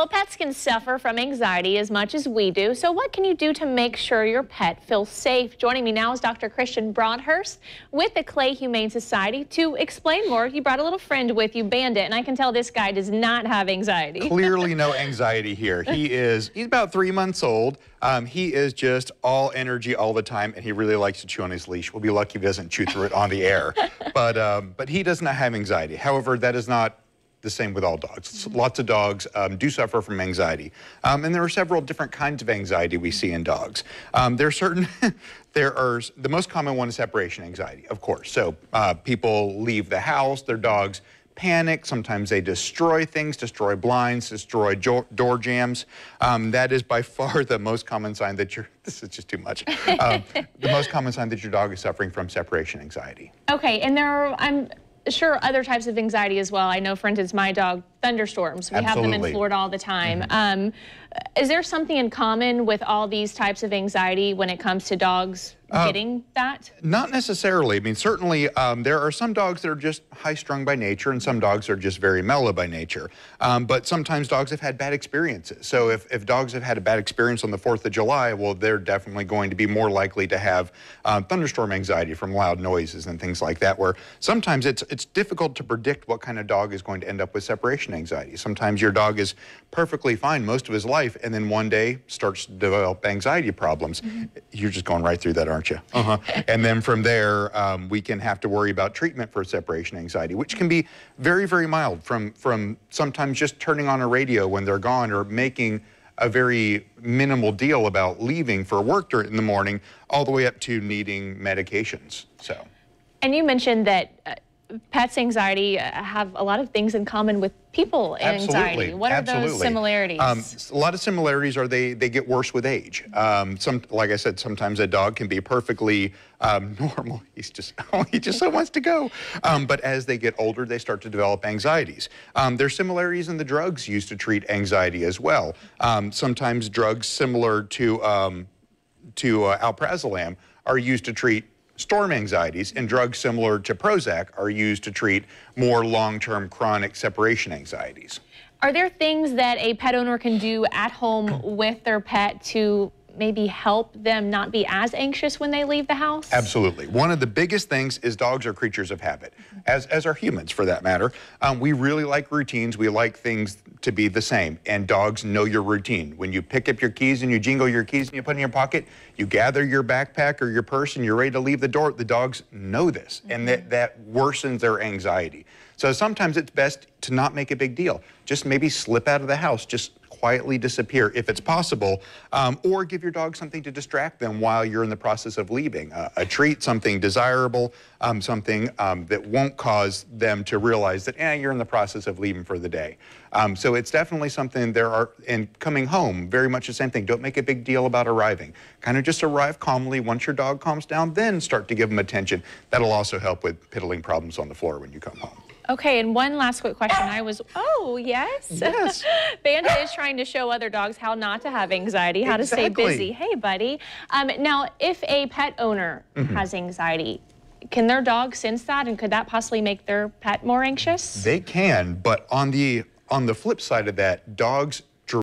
Well, pets can suffer from anxiety as much as we do, so what can you do to make sure your pet feels safe? Joining me now is Dr. Christian Broadhurst with the Clay Humane Society to explain more. You brought a little friend with you, Bandit, and I can tell this guy does not have anxiety. Clearly no anxiety here. He's about 3 months old. He is just all energy all the time, and he really likes to chew on his leash. We'll be lucky if he doesn't chew through it on the air. But he does not have anxiety. However, that is not the same with all dogs. Lots of dogs do suffer from anxiety. And there are several different kinds of anxiety we see in dogs. The most common one is separation anxiety, of course. So people leave the house, their dogs panic, sometimes they destroy things, destroy blinds, destroy door jams. That is by far the most common sign that this is just too much. The most common sign that your dog is suffering from separation anxiety. Okay, and I'm sure other types of anxiety as well. I know, for instance, my dog, thunderstorms. We have them in Florida all the time. Is there something in common with all these types of anxiety when it comes to dogs getting that? Not necessarily. I mean, certainly there are some dogs that are just high-strung by nature, and some dogs are just very mellow by nature. But sometimes dogs have had bad experiences. So if dogs have had a bad experience on the 4th of July, well, they're definitely going to be more likely to have thunderstorm anxiety from loud noises and things like that, where sometimes it's difficult to predict what kind of dog is going to end up with separation anxiety. Sometimes your dog is perfectly fine most of his life, and then one day starts to develop anxiety problems. You're just going right through that, aren't you? And then from there, we can have to worry about treatment for separation anxiety, which can be very, very mild, from sometimes just turning on a radio when they're gone, or making a very minimal deal about leaving for work in the morning, all the way up to needing medications. So. And you mentioned that pets' anxiety have a lot of things in common with people anxiety. Absolutely. What are those similarities? A lot of similarities are they get worse with age. Like I said, sometimes a dog can be perfectly normal. He just so wants to go. But as they get older, they start to develop anxieties. There's similarities in the drugs used to treat anxiety as well. Sometimes drugs similar to alprazolam are used to treat storm anxieties, and drugs similar to Prozac are used to treat more long-term chronic separation anxieties. Are there things that a pet owner can do at home with their pet to maybe help them not be as anxious when they leave the house? Absolutely. One of the biggest things is dogs are creatures of habit, as are humans for that matter. We really like routines. We like things to be the same, and dogs know your routine. When you pick up your keys and you jingle your keys and you put in your pocket, you gather your backpack or your purse and you're ready to leave the door. The dogs know this, and that worsens their anxiety. So sometimes it's best to not make a big deal. Just maybe slip out of the house, just quietly disappear if it's possible, or give your dog something to distract them while you're in the process of leaving. A treat, something desirable, something that won't cause them to realize that you're in the process of leaving for the day. So it's definitely something and coming home, very much the same thing. Don't make a big deal about arriving. Kind of just arrive calmly. Once your dog calms down, then start to give them attention. That'll also help with piddling problems on the floor when you come home. Okay, and one last quick question. Yes? Yes. Bandit is trying to show other dogs how not to have anxiety, how to stay busy. Hey, buddy. Now, if a pet owner has anxiety, can their dog sense that, and could that possibly make their pet more anxious? They can, but on the flip side of that, dogs